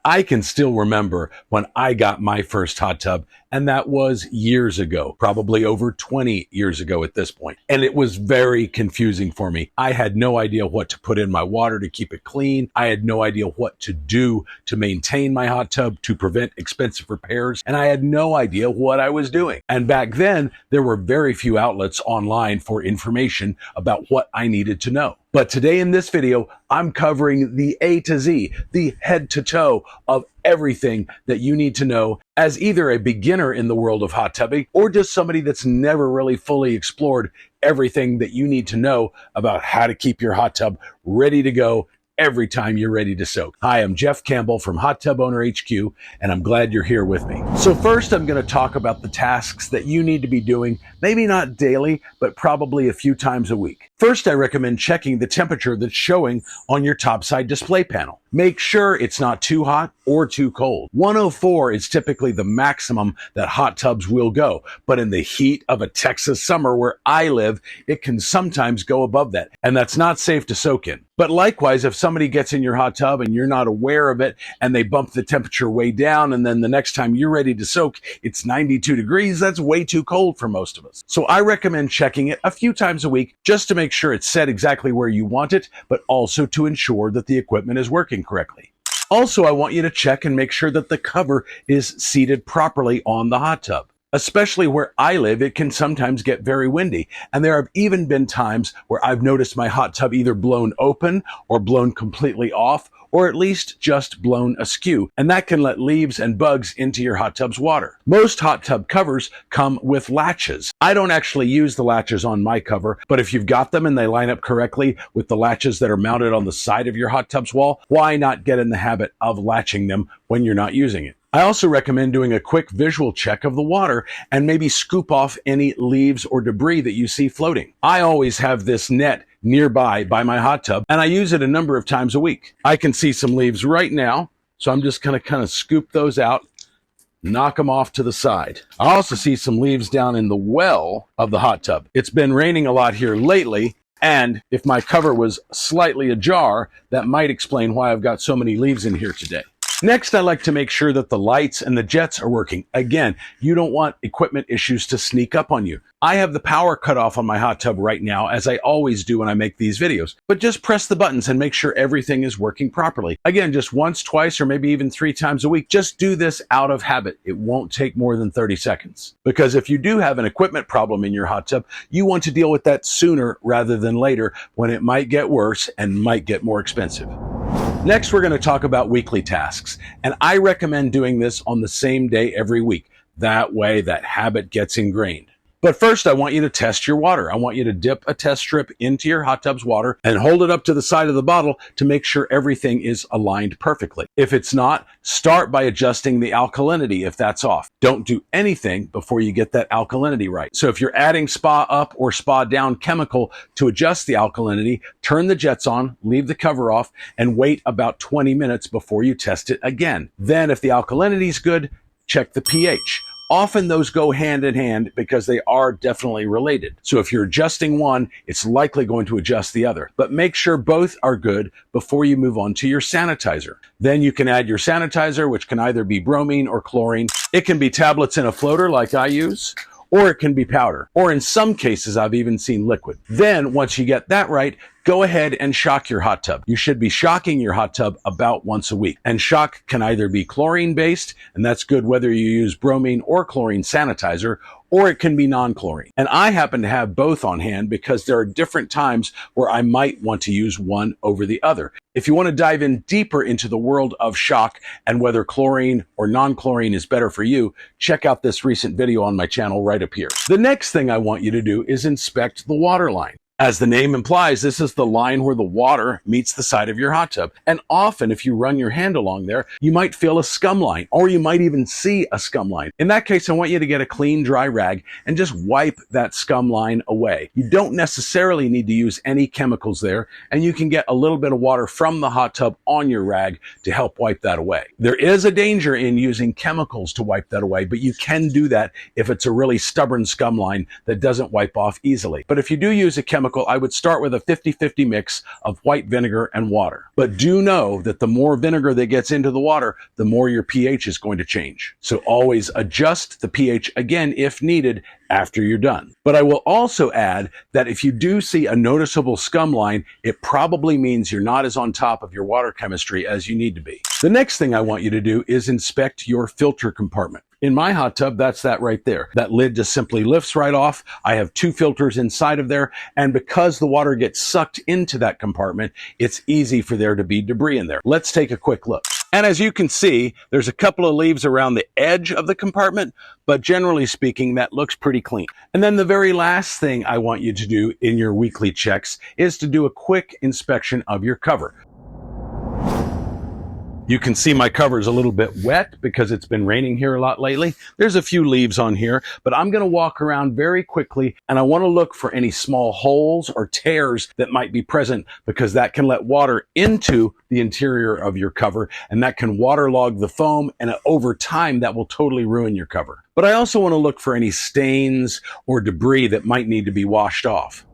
I can still remember when I got my first hot tub, and that was years ago, probably over 20 years ago at this point. And it was very confusing for me. I had no idea what to put in my water to keep it clean. I had no idea what to do to maintain my hot tub to prevent expensive repairs. And I had no idea what I was doing. And back then, there were very few outlets online for information about what I needed to know. But today in this video, I'm covering the A to Z, the head to toe of everything that you need to know as either a beginner in the world of hot tubbing or just somebody that's never really fully explored everything that you need to know about how to keep your hot tub ready to go every time you're ready to soak. Hi, I'm Jeff Campbell from Hot Tub Owner HQ, and I'm glad you're here with me. So first, I'm going to talk about the tasks that you need to be doing, maybe not daily, but probably a few times a week. First, I recommend checking the temperature that's showing on your topside display panel. Make sure it's not too hot or too cold. 104 is typically the maximum that hot tubs will go, but in the heat of a Texas summer where I live, it can sometimes go above that, and that's not safe to soak in. But likewise, if somebody gets in your hot tub and you're not aware of it and they bump the temperature way down, and then the next time you're ready to soak, it's 92 degrees, that's way too cold for most of us. So I recommend checking it a few times a week just to make sure it's set exactly where you want it, but also to ensure that the equipment is working correctly. Also, I want you to check and make sure that the cover is seated properly on the hot tub. Especially where I live, it can sometimes get very windy. And there have even been times where I've noticed my hot tub either blown open or blown completely off, or at least just blown askew. And that can let leaves and bugs into your hot tub's water. Most hot tub covers come with latches. I don't actually use the latches on my cover, but if you've got them and they line up correctly with the latches that are mounted on the side of your hot tub's wall, why not get in the habit of latching them when you're not using it? I also recommend doing a quick visual check of the water and maybe scoop off any leaves or debris that you see floating. I always have this net nearby by my hot tub, and I use it a number of times a week. I can see some leaves right now, so I'm just going to kind of scoop those out, knock them off to the side. I also see some leaves down in the well of the hot tub. It's been raining a lot here lately, and if my cover was slightly ajar, that might explain why I've got so many leaves in here today. Next, I like to make sure that the lights and the jets are working. Again, you don't want equipment issues to sneak up on you. I have the power cut off on my hot tub right now, as I always do when I make these videos. But just press the buttons and make sure everything is working properly. Again, just once, twice, or maybe even 3 times a week. Just do this out of habit. It won't take more than 30 seconds. Because if you do have an equipment problem in your hot tub, you want to deal with that sooner rather than later, when it might get worse and might get more expensive. Next, we're going to talk about weekly tasks, and I recommend doing this on the same day every week. That way, that habit gets ingrained. But first, I want you to test your water. I want you to dip a test strip into your hot tub's water and hold it up to the side of the bottle to make sure everything is aligned perfectly. If it's not, start by adjusting the alkalinity if that's off. Don't do anything before you get that alkalinity right. So if you're adding spa up or spa down chemical to adjust the alkalinity, turn the jets on, leave the cover off, and wait about 20 minutes before you test it again. Then if the alkalinity is good, check the pH. Often those go hand in hand because they are definitely related. So if you're adjusting one, it's likely going to adjust the other. But make sure both are good before you move on to your sanitizer. Then you can add your sanitizer, which can either be bromine or chlorine. It can be tablets in a floater like I use, or it can be powder. Or in some cases, I've even seen liquid. Then once you get that right, go ahead and shock your hot tub. You should be shocking your hot tub about once a week. And shock can either be chlorine-based, and that's good whether you use bromine or chlorine sanitizer, or it can be non-chlorine. And I happen to have both on hand because there are different times where I might want to use one over the other. If you want to dive in deeper into the world of shock and whether chlorine or non-chlorine is better for you, check out this recent video on my channel right up here. The next thing I want you to do is inspect the water line. As the name implies, this is the line where the water meets the side of your hot tub. And often, if you run your hand along there, you might feel a scum line, or you might even see a scum line. In that case, I want you to get a clean, dry rag and just wipe that scum line away. You don't necessarily need to use any chemicals there, and you can get a little bit of water from the hot tub on your rag to help wipe that away. There is a danger in using chemicals to wipe that away, but you can do that if it's a really stubborn scum line that doesn't wipe off easily. But if you do use a chemical chemical, I would start with a 50-50 mix of white vinegar and water. But do know that the more vinegar that gets into the water, the more your pH is going to change. So always adjust the pH again if needed after you're done. But I will also add that if you do see a noticeable scum line, it probably means you're not as on top of your water chemistry as you need to be. The next thing I want you to do is inspect your filter compartment. In my hot tub, that's that right there. That lid just simply lifts right off. I have 2 filters inside of there, and because the water gets sucked into that compartment, it's easy for there to be debris in there. Let's take a quick look. And as you can see, there's a couple of leaves around the edge of the compartment, but generally speaking, that looks pretty clean. And then the very last thing I want you to do in your weekly checks is to do a quick inspection of your cover. You can see my cover is a little bit wet because it's been raining here a lot lately. There's a few leaves on here, but I'm going to walk around very quickly and I want to look for any small holes or tears that might be present because that can let water into the interior of your cover and that can waterlog the foam, and over time that will totally ruin your cover. But I also want to look for any stains or debris that might need to be washed off.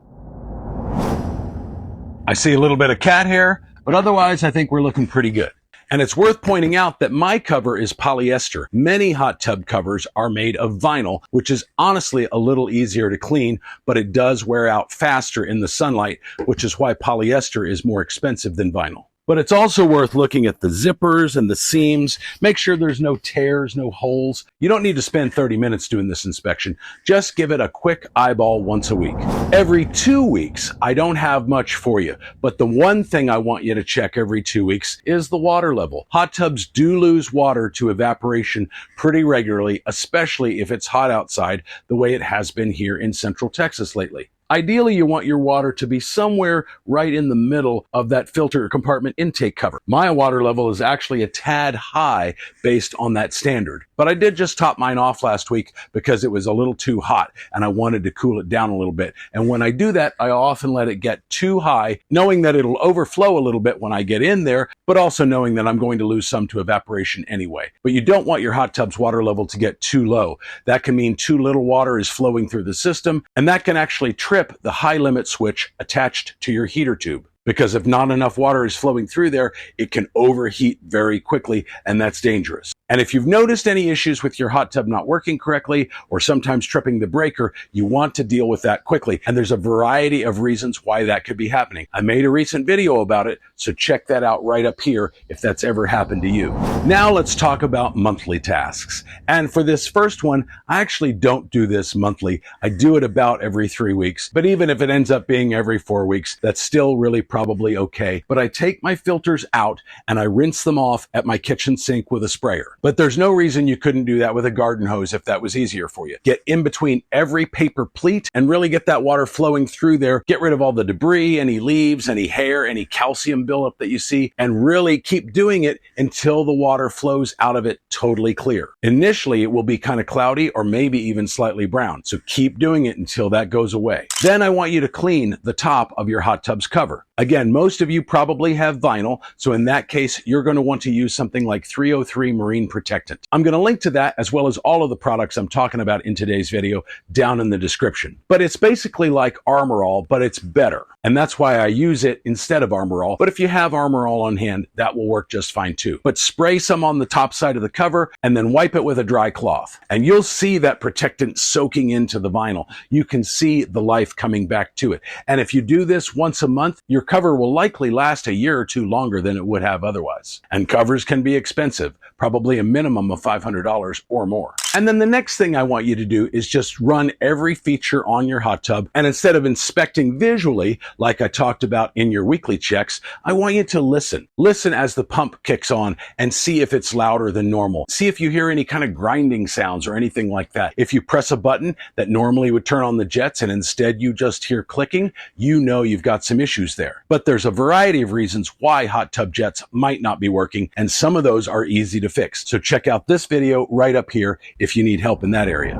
I see a little bit of cat hair, but otherwise I think we're looking pretty good. And it's worth pointing out that my cover is polyester. Many hot tub covers are made of vinyl, which is honestly a little easier to clean, but it does wear out faster in the sunlight, which is why polyester is more expensive than vinyl. But it's also worth looking at the zippers and the seams. Make sure there's no tears, no holes. You don't need to spend 30 minutes doing this inspection. Just give it a quick eyeball once a week. Every 2 weeks, I don't have much for you, but the one thing I want you to check every 2 weeks is the water level. Hot tubs do lose water to evaporation pretty regularly, especially if it's hot outside, the way it has been here in Central Texas lately. Ideally, you want your water to be somewhere right in the middle of that filter compartment intake cover. My water level is actually a tad high based on that standard, but I did just top mine off last week because it was a little too hot and I wanted to cool it down a little bit. And when I do that, I often let it get too high, knowing that it'll overflow a little bit when I get in there, but also knowing that I'm going to lose some to evaporation anyway. But you don't want your hot tub's water level to get too low. That can mean too little water is flowing through the system, and that can actually trip the high limit switch attached to your heater tube. Because if not enough water is flowing through there, it can overheat very quickly, and that's dangerous. And if you've noticed any issues with your hot tub not working correctly or sometimes tripping the breaker, you want to deal with that quickly. And there's a variety of reasons why that could be happening. I made a recent video about it, so check that out right up here if that's ever happened to you. Now let's talk about monthly tasks. And for this first one, I actually don't do this monthly. I do it about every 3 weeks. But even if it ends up being every 4 weeks, that's still really probably okay. But I take my filters out and I rinse them off at my kitchen sink with a sprayer. But there's no reason you couldn't do that with a garden hose if that was easier for you. Get in between every paper pleat and really get that water flowing through there. Get rid of all the debris, any leaves, any hair, any calcium buildup that you see, and really keep doing it until the water flows out of it totally clear. Initially, it will be kind of cloudy or maybe even slightly brown. So keep doing it until that goes away. Then I want you to clean the top of your hot tub's cover. Again, most of you probably have vinyl, so in that case, you're going to want to use something like 303 Marine Protectant. I'm going to link to that as well as all of the products I'm talking about in today's video down in the description. But it's basically like Armor All, but it's better. And that's why I use it instead of Armor All. But if you have Armor All on hand, that will work just fine too. But spray some on the top side of the cover and then wipe it with a dry cloth. And you'll see that protectant soaking into the vinyl. You can see the life coming back to it. And if you do this once a month, your cover will likely last a year or two longer than it would have otherwise. And covers can be expensive, probably a minimum of $500 or more. And then the next thing I want you to do is just run every feature on your hot tub. And instead of inspecting visually, like I talked about in your weekly checks, I want you to listen. Listen as the pump kicks on and see if it's louder than normal. See if you hear any kind of grinding sounds or anything like that. If you press a button that normally would turn on the jets and instead you just hear clicking, you know you've got some issues there. But there's a variety of reasons why hot tub jets might not be working, and some of those are easy to fix. So check out this video right up here if you need help in that area.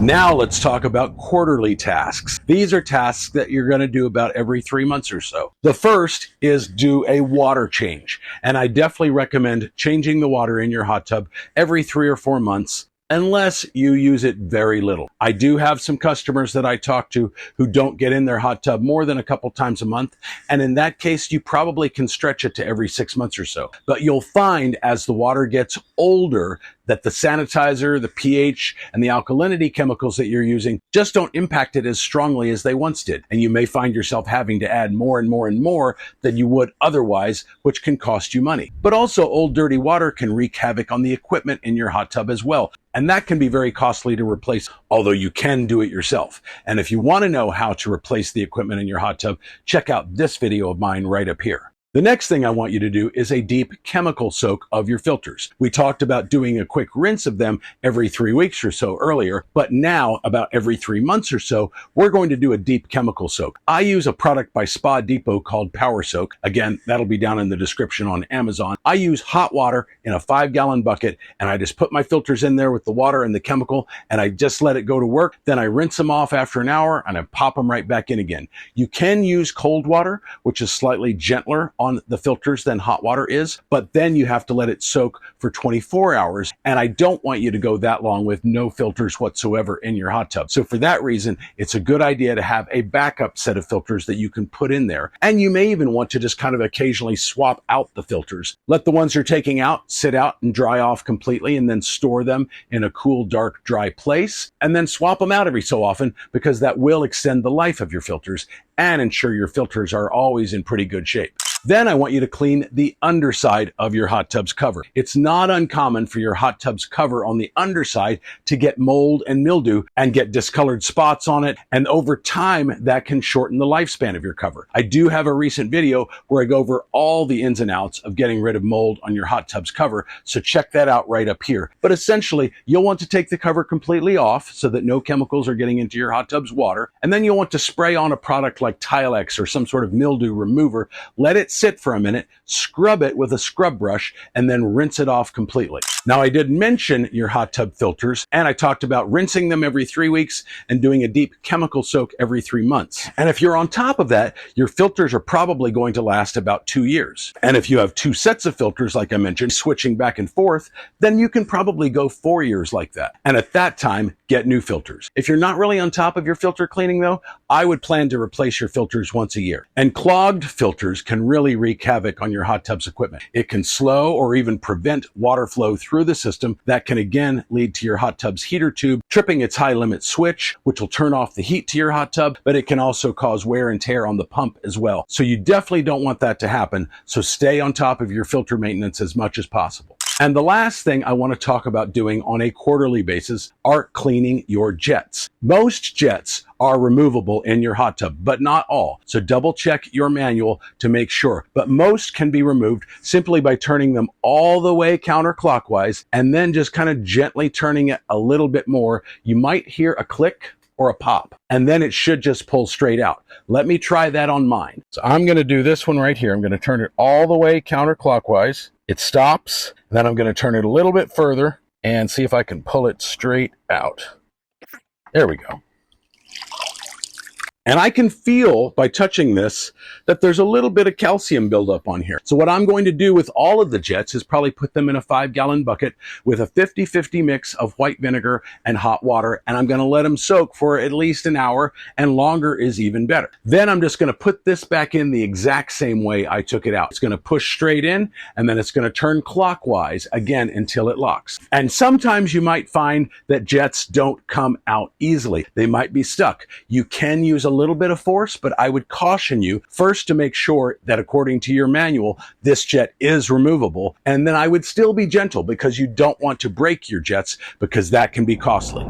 Now let's talk about quarterly tasks. These are tasks that you're going to do about every 3 months or so. The first is do a water change. And I definitely recommend changing the water in your hot tub every 3 or 4 months. unless you use it very little. I do have some customers that I talk to who don't get in their hot tub more than a couple times a month. And in that case, you probably can stretch it to every 6 months or so. But you'll find as the water gets older that the sanitizer, the pH, and the alkalinity chemicals that you're using just don't impact it as strongly as they once did. And you may find yourself having to add more and more and more than you would otherwise, which can cost you money. But also, old dirty water can wreak havoc on the equipment in your hot tub as well. And that can be very costly to replace, although you can do it yourself. And if you want to know how to replace the equipment in your hot tub, check out this video of mine right up here. The next thing I want you to do is a deep chemical soak of your filters. We talked about doing a quick rinse of them every 3 weeks or so earlier, but now about every 3 months or so, we're going to do a deep chemical soak. I use a product by Spa Depot called Power Soak. Again, that'll be down in the description on Amazon. I use hot water in a 5-gallon bucket, and I just put my filters in there with the water and the chemical, and I just let it go to work. Then I rinse them off after an hour, and I pop them right back in again. You can use cold water, which is slightly gentler on the filters than hot water is, but then you have to let it soak for 24 hours. And I don't want you to go that long with no filters whatsoever in your hot tub. So for that reason, it's a good idea to have a backup set of filters that you can put in there. And you may even want to just kind of occasionally swap out the filters. Let the ones you're taking out sit out and dry off completely, and then store them in a cool, dark, dry place, and then swap them out every so often, because that will extend the life of your filters and ensure your filters are always in pretty good shape. Then I want you to clean the underside of your hot tub's cover. It's not uncommon for your hot tub's cover on the underside to get mold and mildew and get discolored spots on it. And over time, that can shorten the lifespan of your cover. I do have a recent video where I go over all the ins and outs of getting rid of mold on your hot tub's cover. So check that out right up here. But essentially, you'll want to take the cover completely off so that no chemicals are getting into your hot tub's water. And then you'll want to spray on a product like Tilex or some sort of mildew remover. Let it sit for a minute, scrub it with a scrub brush, and then rinse it off completely. Now, I did mention your hot tub filters, and I talked about rinsing them every 3 weeks and doing a deep chemical soak every 3 months. And if you're on top of that, your filters are probably going to last about 2 years. And if you have 2 sets of filters, like I mentioned, switching back and forth, then you can probably go 4 years like that. And at that time, get new filters. If you're not really on top of your filter cleaning though, I would plan to replace your filters once a year. And clogged filters can really wreak havoc on your hot tub's equipment. It can slow or even prevent water flow through the system. That can again lead to your hot tub's heater tube tripping its high limit switch, which will turn off the heat to your hot tub, but it can also cause wear and tear on the pump as well. So you definitely don't want that to happen. So stay on top of your filter maintenance as much as possible. And the last thing I want to talk about doing on a quarterly basis are cleaning your jets. Most jets are removable in your hot tub, but not all. So double check your manual to make sure. But most can be removed simply by turning them all the way counterclockwise and then just kind of gently turning it a little bit more. You might hear a click or a pop, and then it should just pull straight out. Let me try that on mine. So I'm going to do this one right here. I'm going to turn it all the way counterclockwise. It stops. Then I'm going to turn it a little bit further and see if I can pull it straight out. There we go. And I can feel by touching this that there's a little bit of calcium buildup on here. So what I'm going to do with all of the jets is probably put them in a 5-gallon bucket with a 50-50 mix of white vinegar and hot water. And I'm going to let them soak for at least an hour, and longer is even better. Then I'm just going to put this back in the exact same way I took it out. It's going to push straight in, and then it's going to turn clockwise again until it locks. And sometimes you might find that jets don't come out easily. They might be stuck. You can use a little bit of force, but I would caution you first to make sure that according to your manual, this jet is removable. And then I would still be gentle, because you don't want to break your jets, because that can be costly.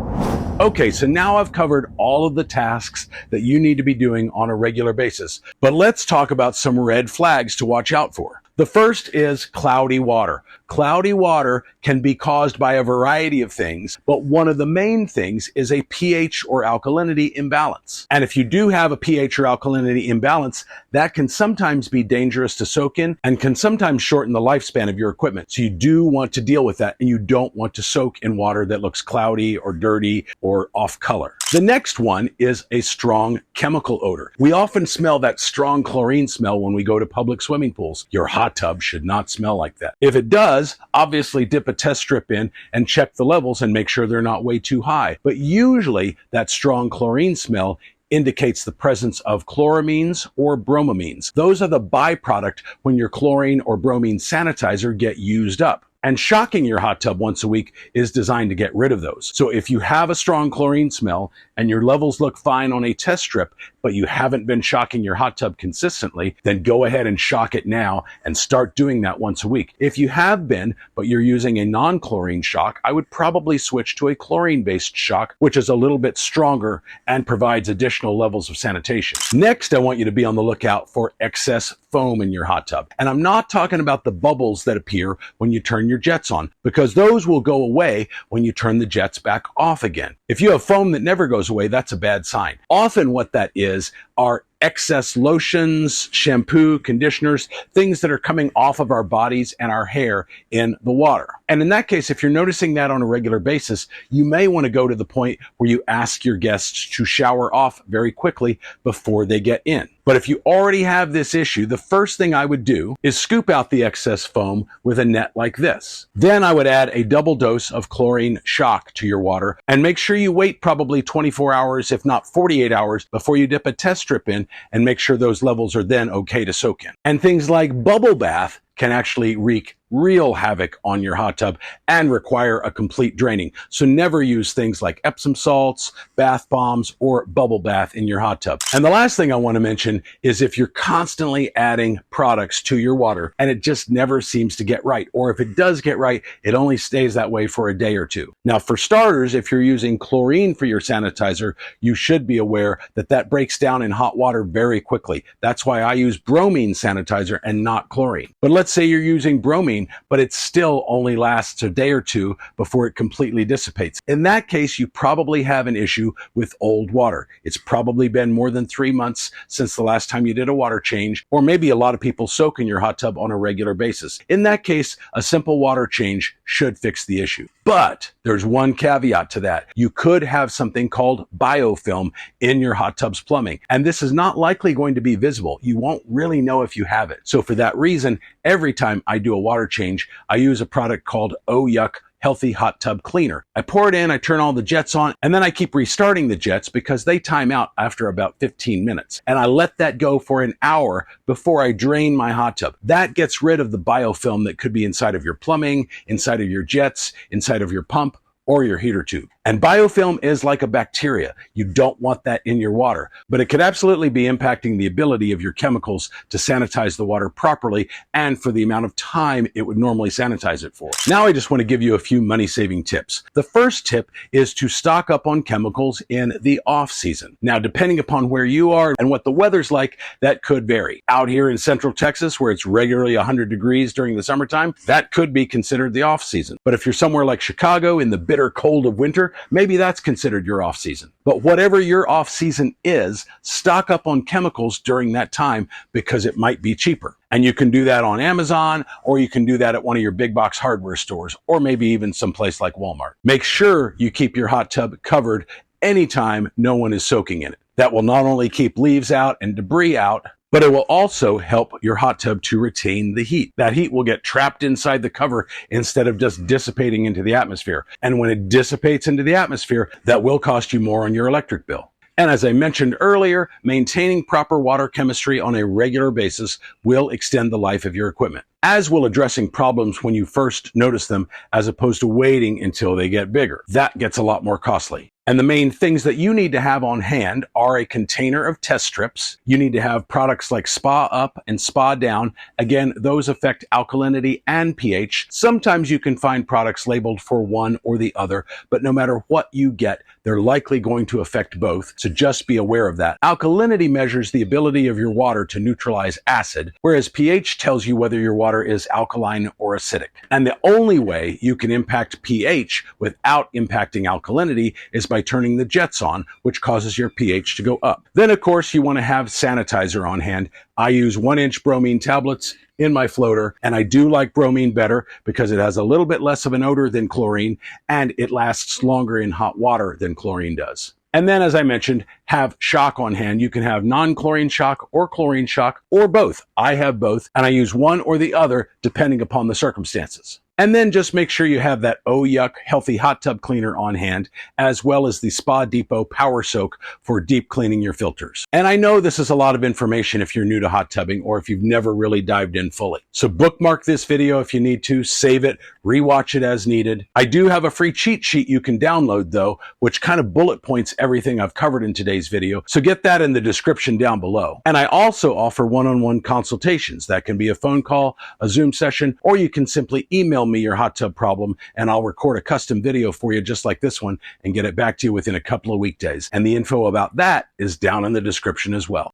Okay, so now I've covered all of the tasks that you need to be doing on a regular basis, but let's talk about some red flags to watch out for. The first is cloudy water. Cloudy water can be caused by a variety of things, but one of the main things is a pH or alkalinity imbalance. And if you do have a pH or alkalinity imbalance, that can sometimes be dangerous to soak in and can sometimes shorten the lifespan of your equipment. So you do want to deal with that, and you don't want to soak in water that looks cloudy or dirty or off color. The next one is a strong chemical odor. We often smell that strong chlorine smell when we go to public swimming pools. Your hot hot tub should not smell like that. If it does, obviously dip a test strip in and check the levels and make sure they're not way too high. But usually that strong chlorine smell indicates the presence of chloramines or bromamines. Those are the byproduct when your chlorine or bromine sanitizer get used up. And shocking your hot tub once a week is designed to get rid of those. So if you have a strong chlorine smell and your levels look fine on a test strip, but you haven't been shocking your hot tub consistently, then go ahead and shock it now and start doing that once a week. If you have been, but you're using a non-chlorine shock, I would probably switch to a chlorine-based shock, which is a little bit stronger and provides additional levels of sanitation. Next, I want you to be on the lookout for excess foam in your hot tub. And I'm not talking about the bubbles that appear when you turn your jets on, because those will go away when you turn the jets back off again. If you have foam that never goes away, that's a bad sign. Often what that is are excess lotions, shampoo, conditioners, things that are coming off of our bodies and our hair in the water. And in that case, if you're noticing that on a regular basis, you may want to go to the point where you ask your guests to shower off very quickly before they get in. But if you already have this issue, the first thing I would do is scoop out the excess foam with a net like this. Then I would add a double dose of chlorine shock to your water and make sure you wait probably 24 hours, if not 48 hours, before you dip a test strip in and make sure those levels are then okay to soak in. And things like bubble bath can actually wreak real havoc on your hot tub and require a complete draining. So never use things like Epsom salts, bath bombs, or bubble bath in your hot tub. And the last thing I want to mention is if you're constantly adding products to your water and it just never seems to get right, or if it does get right, it only stays that way for a day or two. Now, for starters, if you're using chlorine for your sanitizer, you should be aware that that breaks down in hot water very quickly. That's why I use bromine sanitizer and not chlorine. But let's say you're using bromine, but it still only lasts a day or two before it completely dissipates. In that case, you probably have an issue with old water. It's probably been more than 3 months since the last time you did a water change, or maybe a lot of people soak in your hot tub on a regular basis. In that case, a simple water change should fix the issue. But there's one caveat to that. You could have something called biofilm in your hot tub's plumbing, and this is not likely going to be visible. You won't really know if you have it. So for that reason, every time I do a water change, I use a product called Oh Yuck Healthy Hot Tub Cleaner. I pour it in, I turn all the jets on, and then I keep restarting the jets because they time out after about 15 minutes. And I let that go for an hour before I drain my hot tub. That gets rid of the biofilm that could be inside of your plumbing, inside of your jets, inside of your pump, or your heater tube. And biofilm is like a bacteria. You don't want that in your water, but it could absolutely be impacting the ability of your chemicals to sanitize the water properly and for the amount of time it would normally sanitize it for. Now I just want to give you a few money-saving tips. The first tip is to stock up on chemicals in the off season. Now, depending upon where you are and what the weather's like, that could vary. Out here in Central Texas, where it's regularly 100 degrees during the summertime, that could be considered the off season. But if you're somewhere like Chicago in the bitter cold of winter, maybe that's considered your off season. But whatever your off season is, stock up on chemicals during that time because it might be cheaper. And you can do that on Amazon, or you can do that at one of your big box hardware stores, or maybe even someplace like Walmart. Make sure you keep your hot tub covered anytime no one is soaking in it. That will not only keep leaves out and debris out, but it will also help your hot tub to retain the heat. That heat will get trapped inside the cover instead of just dissipating into the atmosphere. And when it dissipates into the atmosphere, that will cost you more on your electric bill. And as I mentioned earlier, maintaining proper water chemistry on a regular basis will extend the life of your equipment, as will addressing problems when you first notice them, as opposed to waiting until they get bigger. That gets a lot more costly. And the main things that you need to have on hand are a container of test strips. You need to have products like Spa Up and Spa Down. Again, those affect alkalinity and pH. Sometimes you can find products labeled for one or the other, but no matter what you get, they're likely going to affect both, so just be aware of that. Alkalinity measures the ability of your water to neutralize acid, whereas pH tells you whether your water is alkaline or acidic. And the only way you can impact pH without impacting alkalinity is by turning the jets on, which causes your pH to go up. Then, of course, you want to have sanitizer on hand. I use 1-inch bromine tablets in my floater, and I do like bromine better because it has a little bit less of an odor than chlorine, and it lasts longer in hot water than chlorine does. And then, as I mentioned, have shock on hand. You can have non-chlorine shock or chlorine shock or both. I have both, and I use one or the other depending upon the circumstances. And then just make sure you have that Oh Yuck Healthy Hot Tub Cleaner on hand, as well as the Spa Depot Power Soak for deep cleaning your filters. And I know this is a lot of information if you're new to hot tubbing or if you've never really dived in fully. So bookmark this video if you need to, save it, rewatch it as needed. I do have a free cheat sheet you can download though, which kind of bullet points everything I've covered in today's video. So get that in the description down below. And I also offer one-on-one consultations. That can be a phone call, a Zoom session, or you can simply email me your hot tub problem and I'll record a custom video for you just like this one and get it back to you within a couple of weekdays. And the info about that is down in the description as well.